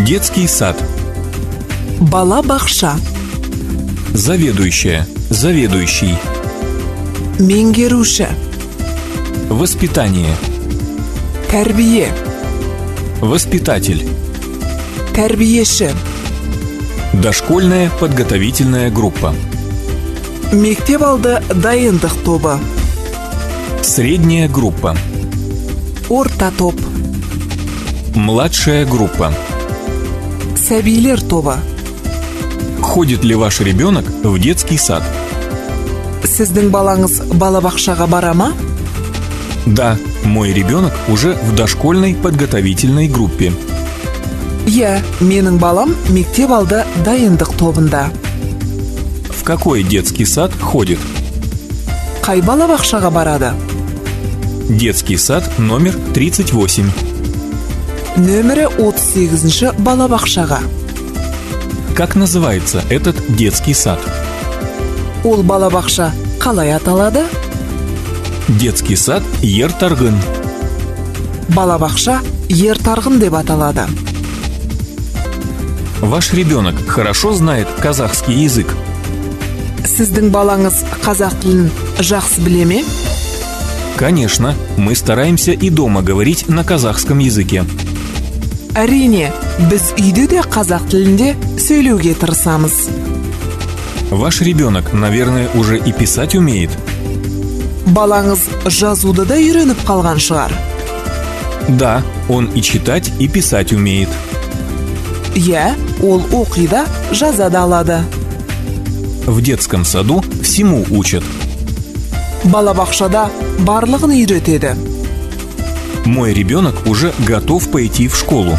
Детский сад. Бала бақша. Заведующая, заведующий. Меңгеруші. Воспитание. Тәрбие. Воспитатель. Тәрбиеші. Дошкольная подготовительная группа. Мектеп алды дайындық тобы. Средняя группа. Орта топ. Младшая группа. Сәбилер тобы. Ходит ли ваш ребенок в детский сад? Сіздің балаңыз балабақшаға бара ма? Да, мой ребенок уже в дошкольной подготовительной группе. Иә, менің балам мектеп алды дайындық тобында. В какой детский сад ходит? Қай балабақшаға барады? Детский сад номер 38. Нөмірі 38-ші балабақшаға. Как называется этот детский сад? Ол балабақша қалай аталады? Детский сад Ер-Тарғын. Балабақша Ер-Тарғын деп аталады. Ваш ребенок хорошо знает казахский язык? Сіздің балаңыз қазақ тілін жақсы біле ме? Конечно, мы стараемся и дома говорить на казахском языке. Әрине, біз үйде де қазақ тілінде сөйлеуге тырысамыз. Ваш ребенок, наверное, уже и писать умеет? Балаңыз жазуды да үйреніп қалған шығар. Да, он и читать, и писать умеет. Иә, ол оқида, жаза да алады. В детском саду всему учат. Балабақшада барлығын үйретеді. Мой ребенок уже готов пойти в школу.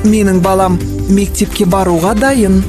Менің балам мектепке баруға дайын.